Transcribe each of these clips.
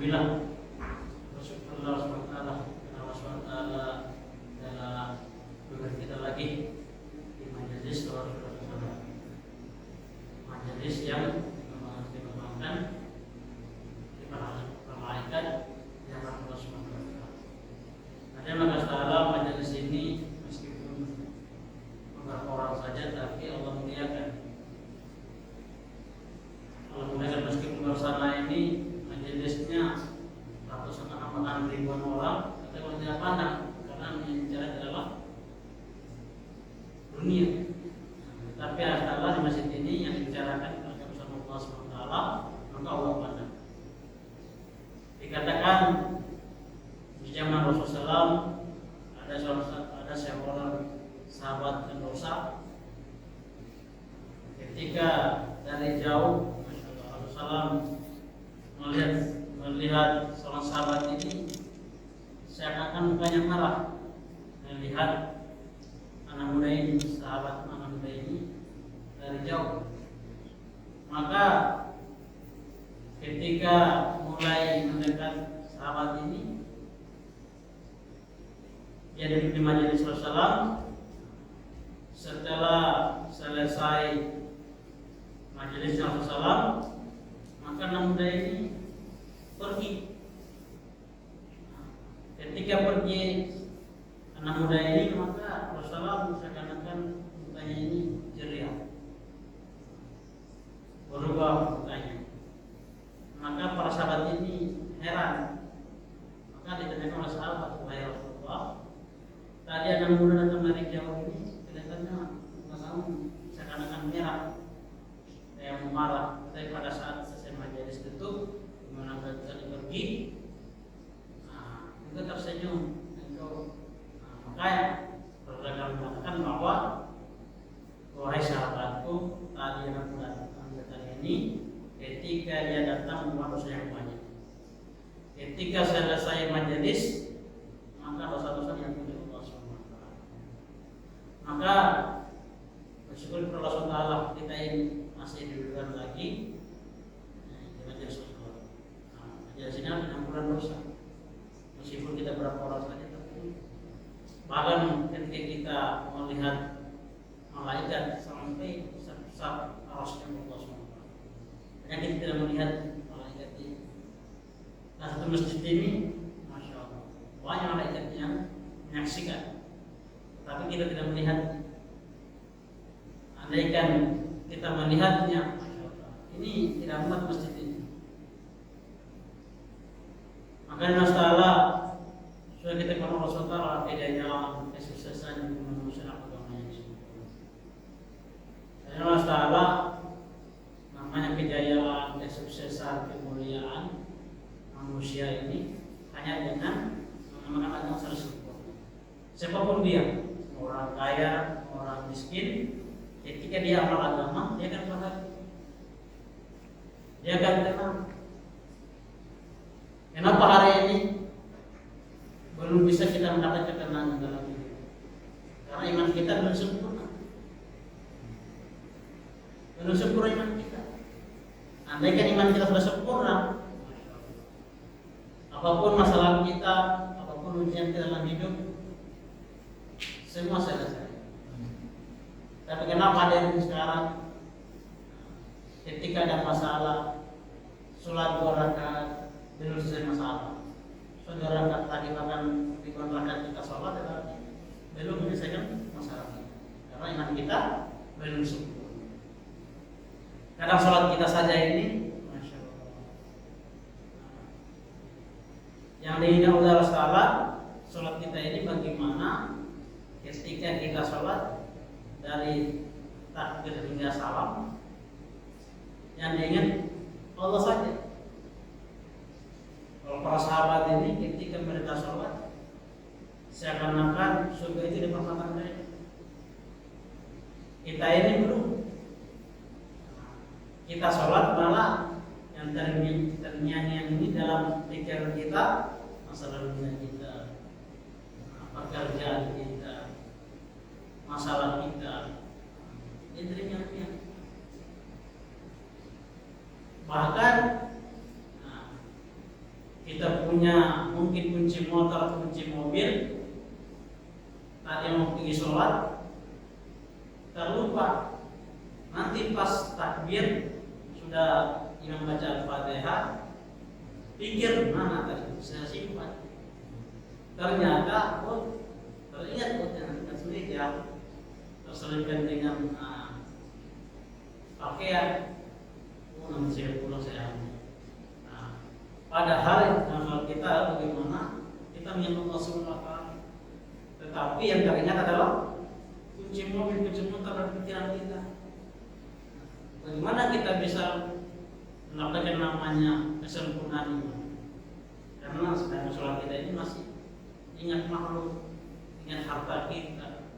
Alhamdulillah, Allah SWT telah berikan kita lagi di majelis majelis yang dikembangkan di para malaikat yang Allah SWT. Ada maka salah majelis ini meskipun beberapa orang saja, tapi Allah muliakan. Allah muliakan meskipun bersama ini majelisnya ratusan bahkan ribuan orang, tapi kalau tidak pandang karena yang bicara adalah dunia. Tapi adalah di masjid ini yang dibicarakan oleh Allah SWT, maka Allah pandang. Dikatakan di zaman Rasulullah ada seorang sahabat pendosa, ketika dari jauh Rasulullah melihat seorang sahabat ini seakan-akan mukanya marah, melihat anak muda ini, sahabat anak muda ini dari jauh. Maka ketika mulai mendekat sahabat ini, dia duduk di majelis Rasulullah. Setelah selesai majelis Rasulullah, maka anak muda ini pergi. Ketika pergi anak muda ini, maka Rasulullah seakan-akan mukanya ini ceria, berubah mukanya. Maka para sahabat ini heran. Maka ditanyakan oleh sahabat, wahai Rasulullah, tadi anak muda datang dari jauh ini kelihatannya mukamu seakan-akan merah, kayak marah. Tapi pada saat selesai majelis itu, dimana tadi pergi, itu tersenyum. Makanya Rasulullah mengatakan bahwa wahai sahabatku, tadi anak muda datang ini ketika dia datang membawa dosa yang banyak. Ketika selesai majelis, maka dosa-dosa yang punya Allah SWT. Maka bersyukur kepada Allah SWT, kita ini masih diberikan lagi di majelis Rasulullah. Majelis ini pengampunan dosa. Meskipun kita berapa orang saja, tapi bahkan ketika kita melihat malaikat sampai besar arasnya Allah SWT, hanya kita tidak melihat malaikat ini. Nah, satu masjid ini, masya Allah, banyak malaikat yang menyaksikan, tapi kita tidak melihat. Andaikan kita melihatnya, masya Allah, ini tidak muat masjid ini. Maka masalah sudah kita kenal Rasulullah, hidayah, kesuksesan manusia agama yang sempurna. Dan masalah namanya kejayaan, kesuksesan, kemuliaan manusia ini hanya dengan mengamalkan agama secara sempurna. Siapapun dia, orang kaya, orang miskin, ketika dia amal agama, dia akan bahagia, dia akan tenang. Kenapa hari ini belum bisa kita mendapat ketenangan dalam hidup? Karena iman kita belum sempurna. Belum sempurna iman kita. Andaikan iman kita sudah sempurna, apapun masalah kita, apapun ujian kita dalam hidup, semua selesai. Tapi kenapa ada yang sekarang ketika ada masalah, sholat 2 rakaat belum selesai masalah. Saudara tadi bahkan di kontrakan kita sholat, tetapi belum menyelesaikan masalah kita. Karena iman kita belum sempurna. Kadang sholat kita saja ini, masya Allah, yang dihina oleh Rasulullah, sholat kita ini bagaimana ketika kita sholat dari takbir hingga salam, yang diingat Allah saja. Kalau para sahabat ini ketika mereka sholat, seakan-akan surga itu di perempatan mereka. Kita ini belum. Kita sholat malah yang terngiang-ngiang ini dalam pikiran kita masalah dunia kita, pekerjaan kita, masalah kita. Ini terngiang-ngiang. Bahkan kita punya mungkin kunci motor, kunci mobil, tadi mau pergi sholat, terlupa. Nanti pas takbir sudah imam baca Al-Fatihah, pikir mana tadi saya simpan. Ternyata teringat yang sulit ya, terselipkan dengan pakaian. Nanti saya pulang saya ambil. Padahal kalau kita bagaimana kita menyembah Allah Subhanahu wa taala. Tetapi yang teringat adalah kunci mobil, kunci motor dan pikiran kita. Bagaimana kita bisa mendapatkan namanya kesempurnaan iman? Karena sedang sholat kita ini masih ingat makhluk, ingat harta kita,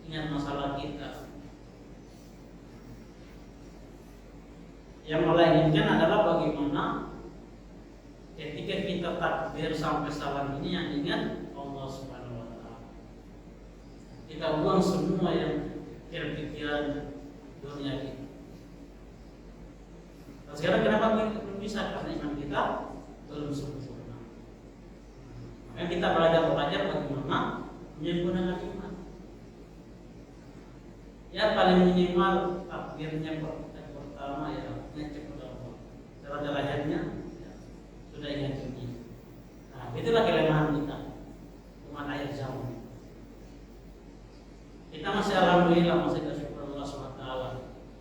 ingat masalah kita. Yang Allah inginkan adalah bagaimana ketika kita takbir sampai salam ini yang ingat Allah Subhanahu wa taala. Kita buang semua yang pikiran dunia kita. Nah, sekarang kenapa belum bisa? Karena iman kita belum sempurna. Makanya kita belajar bagaimana menyempurnakan iman. Ya paling minimal takbirnya pertama ya ngecek kepada Allah. Cara lahirnya sudah ingat ini. Nah, itulah kelemahan kita umat akhir zaman. Kita masih alhamdulillah masih bersyukur Allah SWT,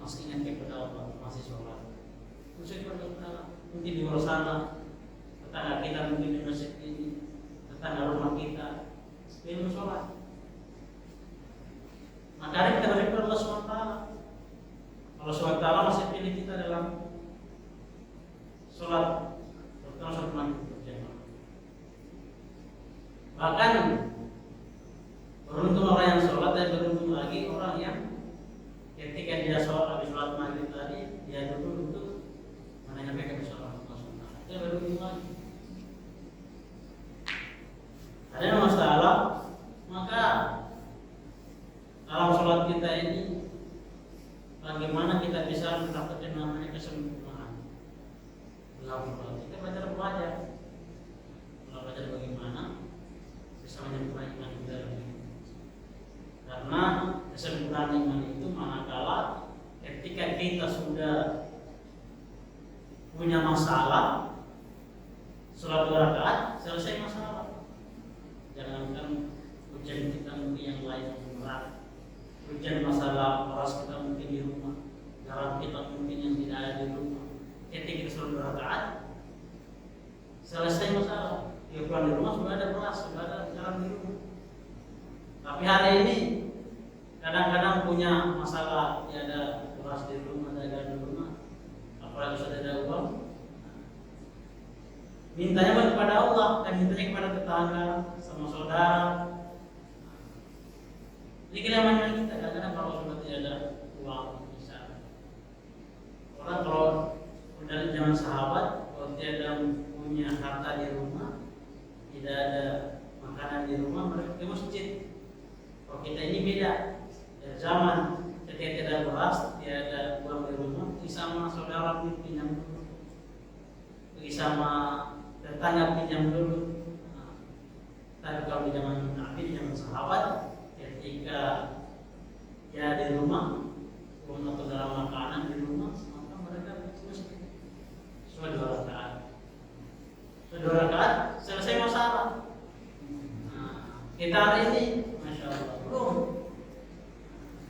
masih ingat kepada Allah, masih sholat. Bersyukur kepada Allah. Mungkin di luar sana tetangga kita mungkin di masjid ini, tetangga rumah kita belum sholat. Makanya kita bersyukur Allah SWT. Allah SWT masih pilih kita dalam sholat. Bahkan beruntung orang yang sholat dan beruntung lagi orang yang ketika dia sholat habis sholat maghrib tadi dia duduk untuk menyampaikan sholat dia beruntung lagi. Ada masalah maka dalam sholat kita ini bagaimana kita bisa mendapatkan namanya kesempurnaan dalam sholat. Kita belajar bagaimana bisa menyempurnakan iman kita. Karena kesempurnaan iman itu manakala ketika kita sudah punya masalah, sholat 2 rakaat selesai masalah. Jangankan ujian kita mungkin yang lain yang berat, ujian masalah beras kita mungkin di rumah, garam kita mungkin yang tidak ada di rumah. Ketika kita sholat 2 rakaat selesai masalah. Ya pulang di rumah sudah ada beras, sudah ada garam di rumah. Tapi hari ini kadang-kadang punya masalah, ya ada beras di rumah, ada garam di rumah, apalagi sudah ada uang. Mintanya kepada Allah dan mintanya kepada tetangga, sama saudara. Ini kelemahan kita kadang-kadang kalau sudah tidak ada uang bisa. Orang kalau dari zaman sahabat kalau tidak punya harta di rumah, tidak ada makanan di rumah, mereka ke masjid. Kalau kita ini beda, zaman ketika tidak ada beras, tidak ada uang di rumah, pergi sama saudara pinjam dulu, pergi sama tetangga pinjam dulu. Tapi kalau di zaman Nabi, di zaman sahabat, ketika ya di rumah, uang atau dalam makanan di rumah, maka mereka ke masjid. Sudah 2 rakaat. Sudah 2 rakaat selesai masalah. Kita hari ini, masya Allah, belum.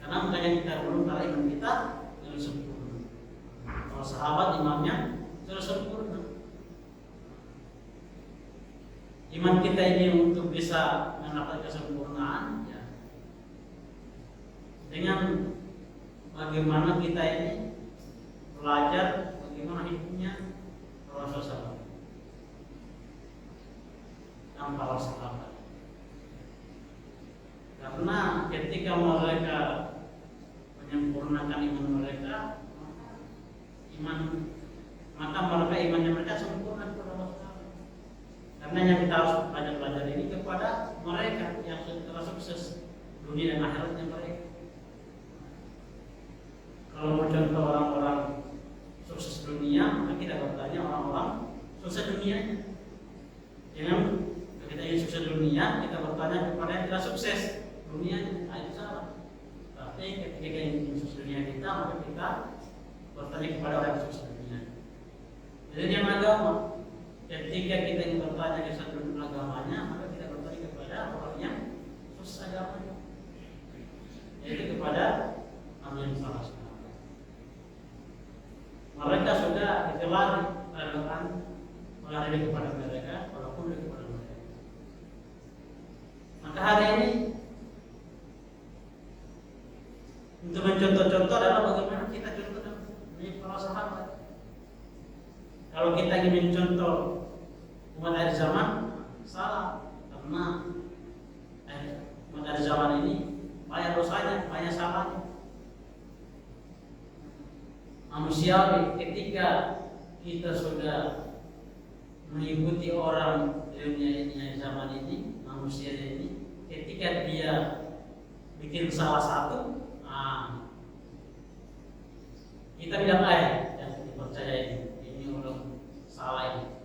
Karena makanya kita belum karena iman kita belum sempurna. Kalau sahabat imamnya sudah sempurna. Iman kita ini untuk bisa mendapatkan kesempurnaan, ya, dengan bagaimana kita ini belajar bagaimana hidupnya Rasulullah dan para sahabat. Karena ketika mereka menyempurnakan iman mereka, maka imannya mereka sempurna kepada Allah. Karena yang kita harus belajar ini kepada mereka yang telah sukses dunia dan akhiratnya mereka. Kalau mau contoh orang-orang sukses dunia, maka kita bertanya orang-orang sukses dunianya. Jangan kita ingin sukses dunia, kita bertanya kepada yang tidak sukses dunianya. Nah, itu salah. Tapi ketika kita ingin sukses dunia kita, maka kita bertanya kepada orang yang sukses dunia. Jadi yang agama, ketika kita ingin bertanya ke satu agamanya, maka kita bertanya kepada orang yang sukses agamanya, yaitu kepada Nabi Muhammad. Mereka sudah dikelari Al-Quran melari kepada mereka, walaupun kepada mereka. Maka hari ini untuk mencontoh-contoh adalah bagaimana kita contoh dari para sahabat. Kalau kita ingin mencontoh umat akhir zaman, salah, karena umat akhir zaman ini banyak dosanya, banyak salahnya. Manusia ketika kita sudah mengikuti orang dunia ini zaman ini, manusia ini ketika dia bikin salah satu, kita bilang yang dipercaya ini orang salah ini.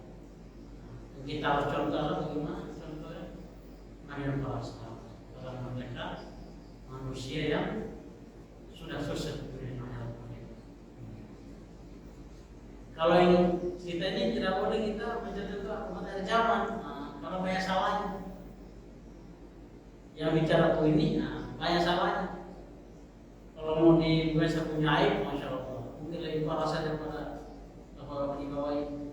Kita harus contoh bagaimana contohnya Nabi Muhammad karena mereka manusia yang sudah sukses. Kalau yang kita ini tidak boleh kita mencontoh umat akhir zaman, kalau banyak salahnya. Yang bicara ini, banyak salahnya. Kalau mau dibiasa punya aib, masya Allah, mungkin lebih parah saja daripada apa di bawah ini.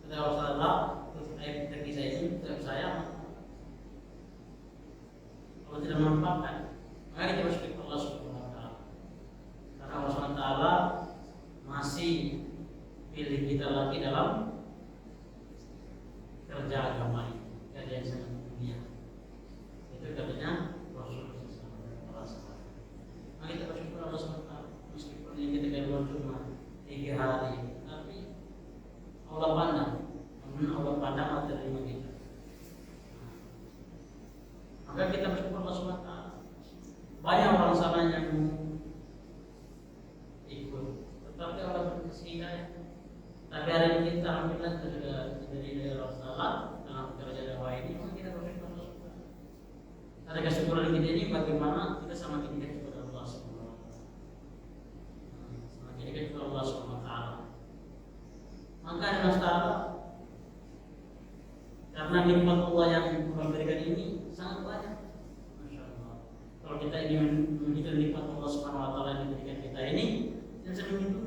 Kalau salah, aib terkisah ini tidak saya. Kalau tidak memanfaatkan, maka kita masuk ke Allah Subhanahu Wa Taala. Karena Allah Subhanahu Wa Taala masih pilih kita lagi dalam kerja agama ini, kerja yang sangat mulia. Itu katanya Rasulullah SAW. Nah, kita bersyukur Allah SWT, meskipun ini kita keluar cuma 3 hari, tapi Allah pandang, Allah pandang materi kita. Maka kita bersyukur Allah SWT. Banyak orang sana yang ikut, tetapi Allah berkasih hidayah. Tapi hari ini kita alhamdulillah sudah dari daerah salah dalam kerja dakwah ini, maka kita bersyukur Allah. Ada kesyukuran kita ini bagaimana kita semakin dekat kepada Allah Subhanahu Wa Taala. Semakin dekat kepada Allah Subhanahu Wa Taala. Maka ada masalah karena nikmat Allah yang memberikan ini sangat banyak. Masya Allah. Kalau kita ingin menunjukkan nikmat Allah Subhanahu Wa Taala yang diberikan kita ini, yang sering itu.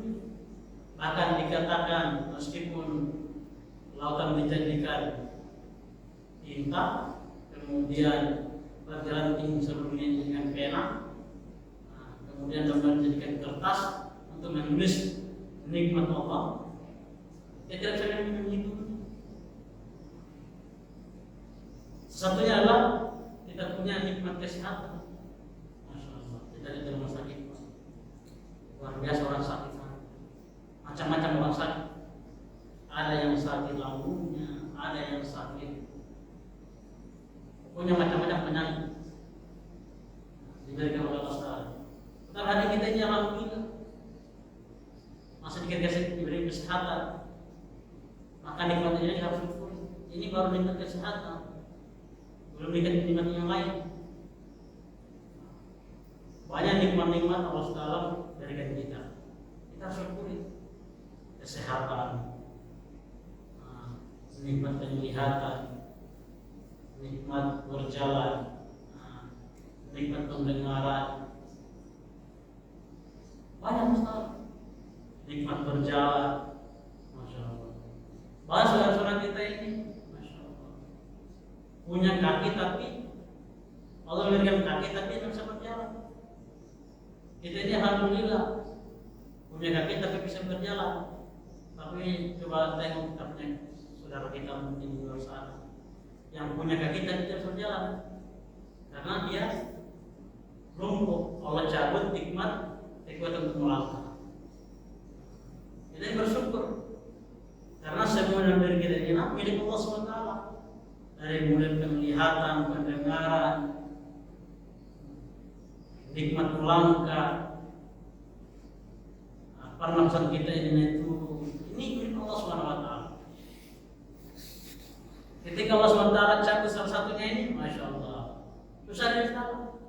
Bahkan dikatakan meskipun lautan dijadikan tinta, kemudian berjalan tinggi sebelumnya dengan pena, kemudian dijadikan kertas untuk menulis nikmat Allah, kita tidak bisa menghitung. Satunya adalah kita punya nikmat kesehatan. Masya Allah, kita di rumah sakit, luar biasa orang sakit. Macam-macam orang sakit. Ada yang sakit lambungnya, ada yang sakit, pokoknya macam-macam penyakit diberikan oleh Allah Taala. Tetapi hati kita ini alhamdulillah masih diberi kesehatan. Maka nikmat ini harus syukur. Ini baru nikmat kesehatan, belum nikmat yang lain. Banyak nikmat-nikmat Allah Taala berikan kita. Kita syukuri. Kesehatan, nikmat penglihatan, nikmat berjalan, nikmat pendengaran, banyak masalah. Nikmat berjalan, masya Allah. Bahas saudara-saudara kita ini, masya Allah, punya kaki tapi Allah memberikan kaki tapi tidak bisa berjalan. Kita ini alhamdulillah punya kaki tapi bisa berjalan. Tapi coba tengok kita punya saudara kita mungkin di luar sana yang punya kaki tapi tidak berjalan karena dia lumpuh. Allah cabut nikmat kekuatan untuk melangkah. Kita bersyukur karena semua yang dari kita ini milik Allah SWT. Dari mulai penglihatan, pendengaran, nikmat melangkah, pernafasan kita ini milik Allah SWT. Ketika Allah SWT cabut salah satunya ini, Masya Allah, susah dari salah.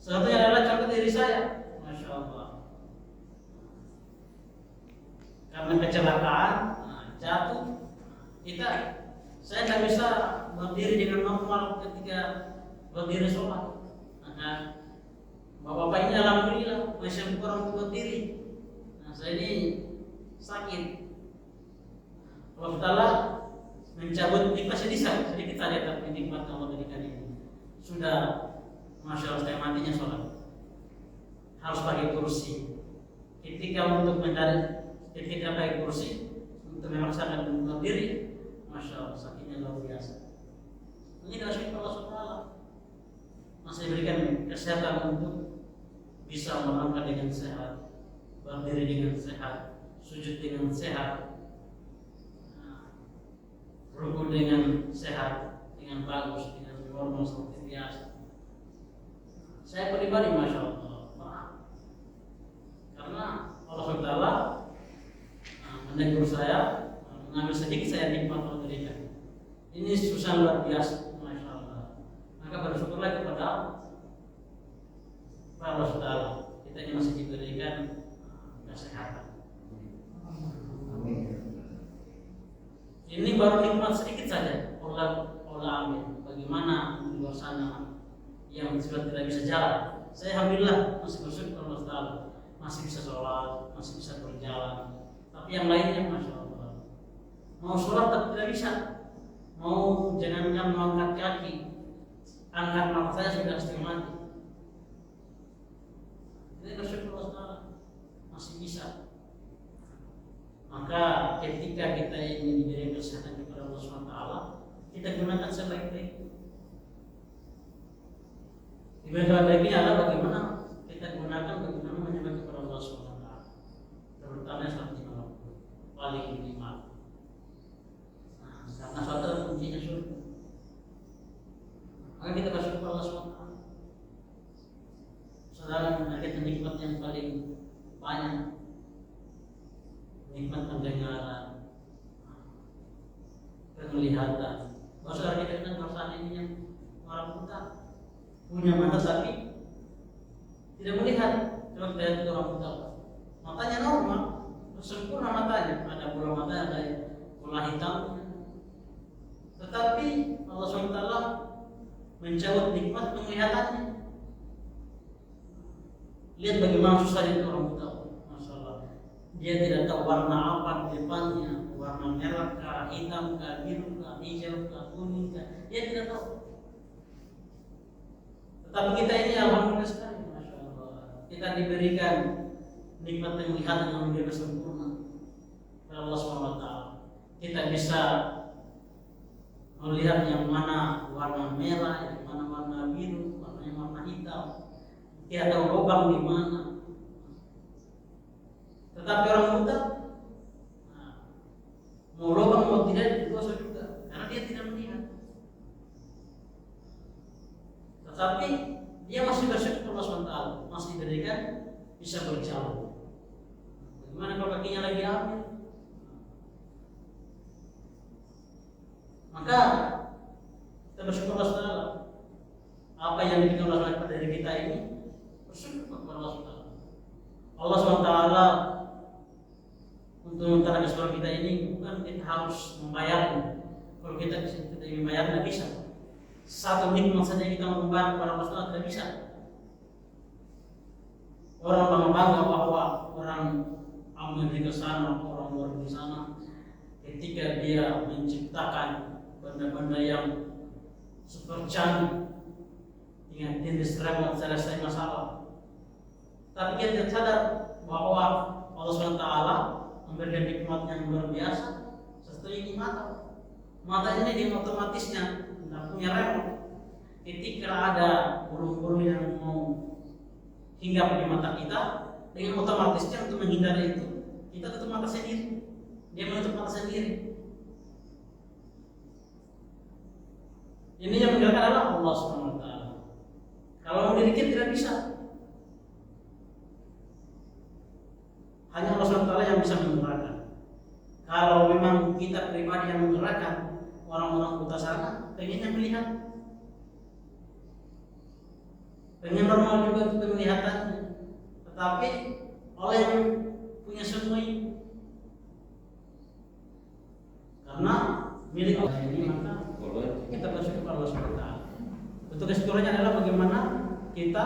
Satunya adalah cabut diri saya, Masya Allah. Karena kecelakaan, jatuh, saya tidak bisa berdiri dengan normal ketika berdiri sholat. Maka bapak-bapak ini alhamdulillah masih kurang berdiri. Saya ini sakit. Allah Ta'ala mencabut nikmat sedikit saja, tapi nikmat Allah berikan ini sudah Masya Allah, saya matinya sholat harus pakai kursi. Ketika pakai kursi untuk memaksakan berdiri, Masya Allah, sakitnya luar biasa. Ini kasih Allah SWT masih berikan kesehatan untuk bisa melangkah dengan sehat, berdiri dengan sehat, sujud dengan sehat, rukuk dengan sehat, dengan bagus, dengan normal seperti biasa. Saya pribadi Masya Allah, karena Allah SWT menegur saya, mengambil sedikit saya nikmat Allah berikan. Ini susah luar biasa, Masya Allah. Maka bersyukurlah kepada Allah SWT. Kita ini masih diberikan kesehatan. Ini baru nikmat sedikit saja. Allah amin. Bagaimana di luar sana yang sudah tidak bisa jalan? Saya alhamdulillah masih bersyukur Allah SWT, masih bisa sholat, masih bisa berjalan. Tapi yang lainnya Masya Allah, mau sholat tapi tidak bisa, mau jangankan mengangkat kaki, angkat nafas saya sudah setengah mati. Ini bersyukur Allah SWT masih bisa. Maka ketika kita ingin diberi kesehatan kepada Allah SWT, kita gunakan sebaik-baiknya. Sebaik-baiknya adalah bagaimana kita gunakan, bagaimana menyembah kepada Allah SWT, terutama saat di malam paling minimal. Karena suatu adalah kuncinya surga. Maka kita bersyukur Allah SWT. Saudara menarik nikmat yang paling banyak, nikmat pendengaran, penglihatan. Bahwa saudara kita kan bahasa ini yang orang buta punya mata tapi tidak melihat. Coba kita lihat orang buta, matanya normal, sempurna matanya, ada bola mata, ada bola hitam. Tetapi Allah SWT mencabut nikmat penglihatannya. Lihat bagaimana susahnya orang buta, masalah. Dia tidak tahu warna apa di depannya, warna merah kah, hitam kah, biru kah, hijau kah, kuning kah, dia tidak tahu. Tetapi kita ini alhamdulillah sekali, Masya Allah, kita diberikan nikmat penglihatan yang lebih sempurna oleh Allah SWT. Kita bisa melihat yang mana warna merah, yang mana warna biru, yang warna hitam. Dia tahu lubang di mana. Tetapi orang buta, mau lubang mau tidak dosa juga, karena dia tidak melihat. Tetapi dia masih bersyukur Allah SWT, masih diberikan bisa berjalan. Bagaimana kalau kakinya lagi ambil? Maka kita bersyukur Allah SWT. Apa yang diberikan Allah SWT pada diri kita ini, bersyukur kepada Allah SWT. Allah SWT untuk mencari kesulitan kita ini bukan kita harus membayarnya. Kalau kita tidak membayar tidak bisa. Satu nikmat saja kita membayar kepada Allah SWT tidak bisa. Orang bangga bahwa orang Amerika sana, orang luar di sana, ketika dia menciptakan benda-benda yang super canggih dia diserang selesai masalah. Tapi dia tidak sadar bahwa Allah SWT memberikan nikmat yang luar biasa. Sesuatu ini mata ini dia otomatisnya tidak punya remote. Ketika ada burung-burung yang mau hinggap di mata kita, dengan otomatisnya untuk menghindari itu kita tutup mata sendiri. Dia menutup mata sendiri. Ini yang menjaga adalah Allah SWT. Kalau memiliki tidak bisa. Hanya Allah SWT yang bisa menggerakkan. Kalau memang kita pribadi yang menggerakkan, orang-orang buta sana pengennya melihat, pengen normal juga itu penglihatannya. Tetapi Allah yang punya semua ini, karena milik Allah ini, maka kita bersyukur Allah SWT. Untuk kesyukurannya adalah bagaimana kita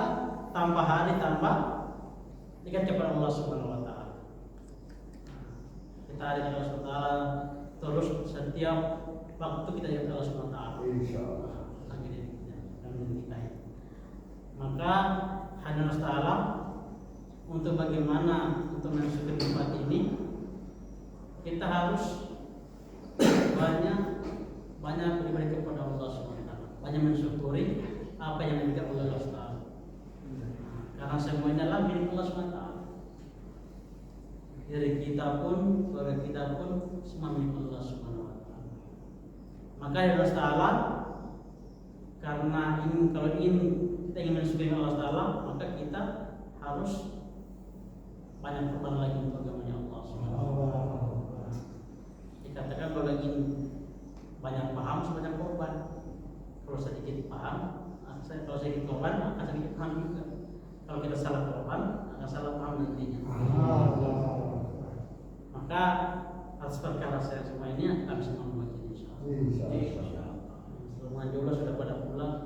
tanpa hari tanpa dekat kepada Allah Subhanahu wa taala. Kita ada Allah Subhanahu wa taala terus setiap waktu kita jadi Allah Subhanahu wa taala. Insyaallah. Maka hanya Allah taala untuk bagaimana untuk mensyukuri nikmat ini, kita harus banyak beribadah kepada Allah Subhanahu wa taala, banyak mensyukuri apa yang diberikan oleh Allah Subhanahu wa taala. Karena semuanya adalah milik Allah Subhanahu wa taala. Diri kita pun, keluarga kita pun semua milik Allah Subhanahu wa taala. Maka ya Allah taala, karena kalau kita ingin mensyukuri Allah taala, maka kita harus banyak berkorban lagi untuk agamanya Allah Subhanahu wa taala. Dikatakan kalau lagi banyak paham sebanyak korban. Kalau sedikit paham, kalau sedikit korban akan sedikit paham juga. Kalau kita salah korban akan salah paham nantinya. Maka atas perkara saya semua ini kami semua membaca insyaallah. Insyaallah. Semua jodoh sudah pada pulang.